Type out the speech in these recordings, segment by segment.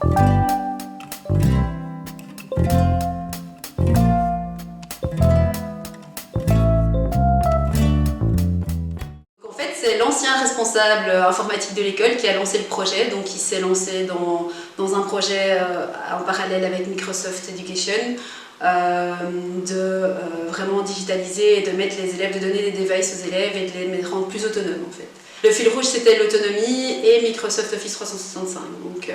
C'est l'ancien responsable informatique de l'école qui a lancé le projet, donc il s'est lancé dans un projet en parallèle avec Microsoft Education de vraiment digitaliser et de mettre les élèves, de donner des devices aux élèves et de les rendre plus autonomes en fait. Le fil rouge c'était l'autonomie et Microsoft Office 365, donc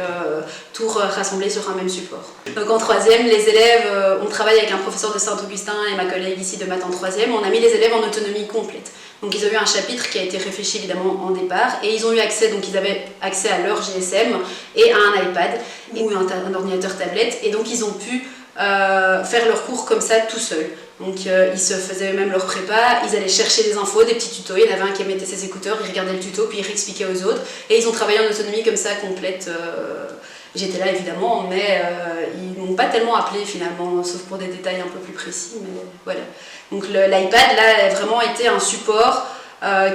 tout rassemblé sur un même support. Donc en troisième, les élèves, on travaille avec un professeur de Saint-Augustin et ma collègue ici de maths en troisième, on a mis les élèves en autonomie complète. Donc ils ont eu un chapitre qui a été réfléchi évidemment en départ et ils ont eu accès, donc ils avaient accès à leur GSM et à un iPad ou un ordinateur tablette et donc ils ont pu faire leurs cours comme ça tout seuls. Donc ils se faisaient eux-mêmes leur prépa, ils allaient chercher des infos, des petits tutos, il y en avait un qui mettait ses écouteurs, il regardait le tuto puis il réexpliquait aux autres et ils ont travaillé en autonomie comme ça complète. J'étais là évidemment, mais ils m'ont pas tellement appelé finalement, sauf pour des détails un peu plus précis, mais voilà. Donc l'iPad là a vraiment été un support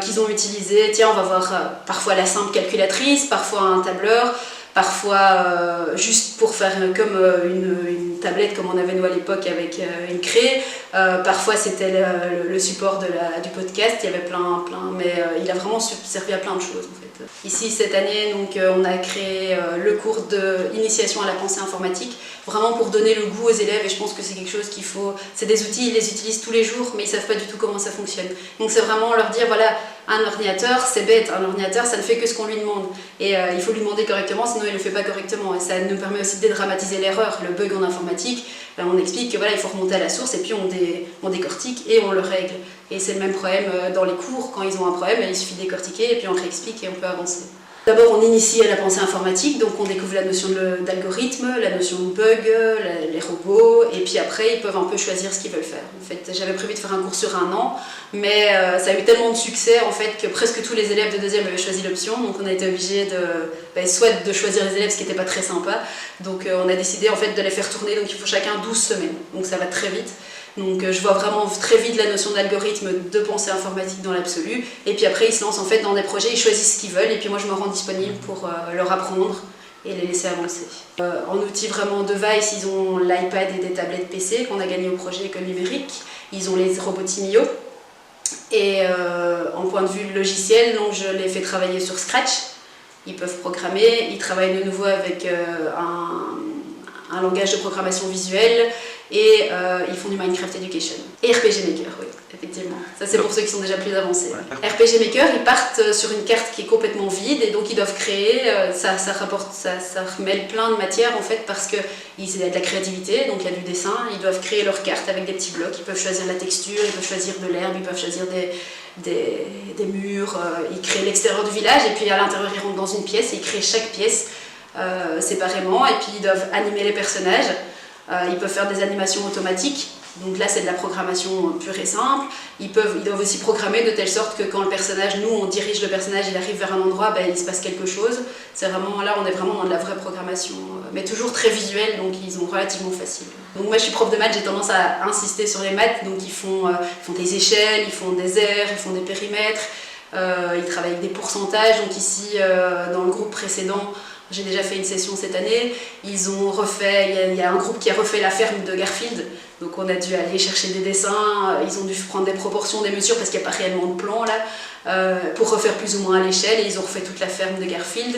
qu'ils ont utilisé. Tiens, on va voir parfois la simple calculatrice, parfois un tableur, parfois juste pour faire comme une tablette comme on avait nous à l'époque avec une craie. Parfois c'était le support du podcast, il y avait plein mais il a vraiment servi à plein de choses en fait. Ici cette année donc, on a créé le cours d'initiation à la pensée informatique, vraiment pour donner le goût aux élèves et je pense que c'est quelque chose qu'il faut, c'est des outils, ils les utilisent tous les jours mais ils ne savent pas du tout comment ça fonctionne. Donc c'est vraiment leur dire voilà, un ordinateur c'est bête, un ordinateur ça ne fait que ce qu'on lui demande et il faut lui demander correctement sinon il ne le fait pas correctement et ça nous permet aussi de dédramatiser l'erreur, le bug en informatique, on explique que voilà, il faut remonter à la source et puis on décortique et on le règle. Et c'est le même problème dans les cours, quand ils ont un problème, il suffit de décortiquer et puis on réexplique et on peut avancer. D'abord, on initie à la pensée informatique, donc on découvre la notion d'algorithme, la notion de bug, les robots, et puis après, ils peuvent un peu choisir ce qu'ils veulent faire. En fait, j'avais prévu de faire un cours sur 1 an, mais ça a eu tellement de succès en fait, que presque tous les élèves de deuxième avaient choisi l'option, donc on a été obligé soit de choisir les élèves, ce qui n'était pas très sympa, donc on a décidé en fait de les faire tourner, donc il faut chacun 12 semaines, donc ça va très vite. Donc je vois vraiment très vite la notion d'algorithme, de pensée informatique dans l'absolu. Et puis après, ils se lancent en fait dans des projets, ils choisissent ce qu'ils veulent. Et puis moi, je me rends disponible pour leur apprendre et les laisser avancer. En outil vraiment device, ils ont l'iPad et des tablettes PC qu'on a gagné au projet École numérique. Ils ont les robots Mio. Et en point de vue logiciel, donc je les fais travailler sur Scratch. Ils peuvent programmer. Ils travaillent de nouveau avec un langage de programmation visuelle. Et ils font du Minecraft Education. Et RPG Maker, oui, effectivement. Ça c'est pour ceux qui sont déjà plus avancés. Ouais. RPG Maker, ils partent sur une carte qui est complètement vide et donc ils doivent créer, ça remêle plein de matières en fait parce qu'il y a de la créativité, donc il y a du dessin, ils doivent créer leur carte avec des petits blocs, ils peuvent choisir la texture, ils peuvent choisir de l'herbe, ils peuvent choisir des murs, ils créent l'extérieur du village et puis à l'intérieur ils rentrent dans une pièce et ils créent chaque pièce séparément et puis ils doivent animer les personnages. Ils peuvent faire des animations automatiques, donc là c'est de la programmation pure et simple. Ils doivent aussi programmer de telle sorte que quand le personnage, nous on dirige le personnage, il arrive vers un endroit, il se passe quelque chose. C'est vraiment, là on est vraiment dans de la vraie programmation, mais toujours très visuelle, donc ils ont relativement facile. Donc moi je suis prof de maths, j'ai tendance à insister sur les maths, donc ils font des échelles, ils font des aires, ils font des périmètres, ils travaillent avec des pourcentages, donc ici dans le groupe précédent, j'ai déjà fait une session cette année, ils ont refait, il y a un groupe qui a refait la ferme de Garfield, donc on a dû aller chercher des dessins, ils ont dû prendre des proportions, des mesures parce qu'il n'y a pas réellement de plan là, pour refaire plus ou moins à l'échelle et ils ont refait toute la ferme de Garfield.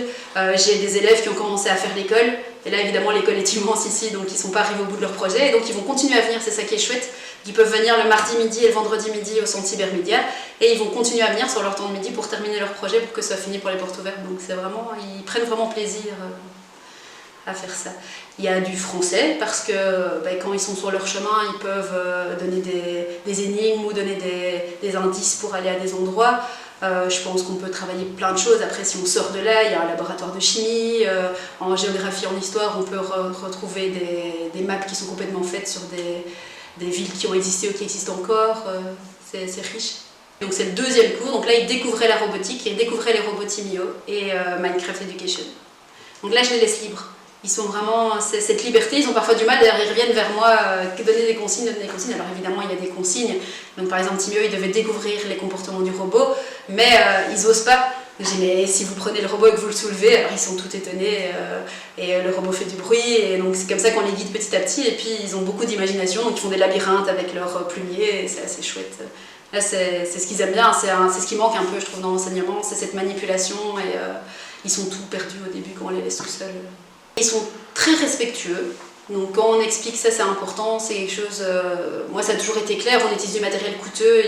J'ai des élèves qui ont commencé à faire l'école, et là évidemment l'école est immense ici, donc ils ne sont pas arrivés au bout de leur projet, et donc ils vont continuer à venir, c'est ça qui est chouette. Ils peuvent venir le mardi midi et le vendredi midi au centre cybermédia et ils vont continuer à venir sur leur temps de midi pour terminer leur projet pour que ce soit fini pour les portes ouvertes. Donc c'est vraiment, ils prennent vraiment plaisir à faire ça. Il y a du français parce que quand ils sont sur leur chemin, ils peuvent donner des énigmes ou donner des indices pour aller à des endroits. Je pense qu'on peut travailler plein de choses. Après, si on sort de là, il y a un laboratoire de chimie. En géographie, en histoire, on peut retrouver des maps qui sont complètement faites sur des villes qui ont existé ou qui existent encore, c'est riche. Donc c'est le deuxième cours, donc là ils découvraient la robotique, ils découvraient les robots Mio et Minecraft Education. Donc là je les laisse libres, ils sont vraiment, cette liberté, ils ont parfois du mal, d'ailleurs ils reviennent vers moi, donner des consignes, alors évidemment il y a des consignes, donc par exemple Mio il devait découvrir les comportements du robot, mais ils n'osent pas Je dis mais si vous prenez le robot et que vous le soulevez, alors ils sont tout étonnés et le robot fait du bruit et donc c'est comme ça qu'on les guide petit à petit et puis ils ont beaucoup d'imagination, donc ils font des labyrinthes avec leurs plumiers et c'est assez chouette. Là c'est ce qu'ils aiment bien, c'est ce qui manque un peu je trouve dans l'enseignement, c'est cette manipulation et ils sont tout perdus au début quand on les laisse tout seuls. Ils sont très respectueux. Donc quand on explique ça, c'est important, c'est quelque chose... moi ça a toujours été clair, on utilise du matériel coûteux,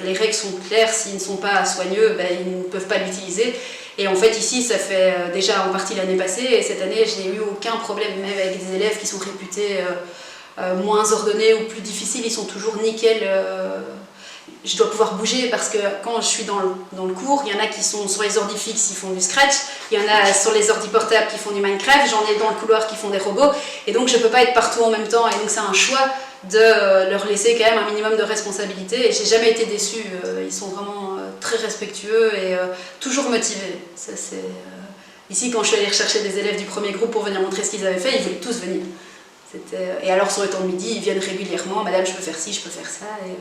les règles sont claires, s'ils ne sont pas soigneux, ben, ils ne peuvent pas l'utiliser. Et en fait ici, ça fait déjà en partie l'année passée, et cette année, je n'ai eu aucun problème, même avec des élèves qui sont réputés moins ordonnés ou plus difficiles, ils sont toujours nickel. Je dois pouvoir bouger parce que quand je suis dans le cours, il y en a qui sont sur les ordi fixes, ils font du Scratch, il y en a sur les ordi portables qui font du Minecraft, j'en ai dans le couloir qui font des robots, et donc je ne peux pas être partout en même temps, et donc c'est un choix de leur laisser quand même un minimum de responsabilité, et j'ai jamais été déçue, ils sont vraiment très respectueux et toujours motivés. Ça, ici, quand je suis allée rechercher des élèves du premier groupe pour venir montrer ce qu'ils avaient fait, ils voulaient tous venir. Et alors sur le temps de midi, ils viennent régulièrement, madame je peux faire ci, je peux faire ça, et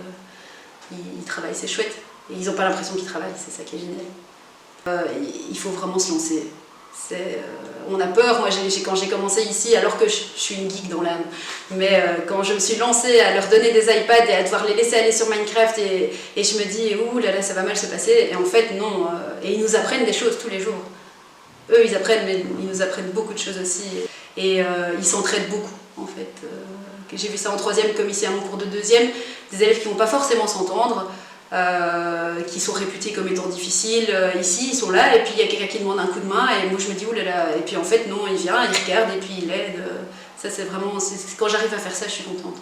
ils travaillent, c'est chouette. Et ils n'ont pas l'impression qu'ils travaillent, c'est ça qui est génial. Il faut vraiment se lancer. On a peur, moi quand j'ai commencé ici, alors que je suis une geek dans l'âme, mais quand je me suis lancée à leur donner des iPads et à devoir les laisser aller sur Minecraft et je me dis, ouh là là, ça va mal se passer, et en fait non, et ils nous apprennent des choses tous les jours. Eux ils apprennent, mais ils nous apprennent beaucoup de choses aussi, et ils s'entraident beaucoup en fait. J'ai vu ça en troisième comme ici à mon cours de deuxième, des élèves qui ne vont pas forcément s'entendre, qui sont réputés comme étant difficiles, ici ils sont là et puis il y a quelqu'un qui demande un coup de main et moi je me dis oulala, et puis en fait non, il vient, il regarde et puis il aide. Ça c'est vraiment, quand j'arrive à faire ça je suis contente.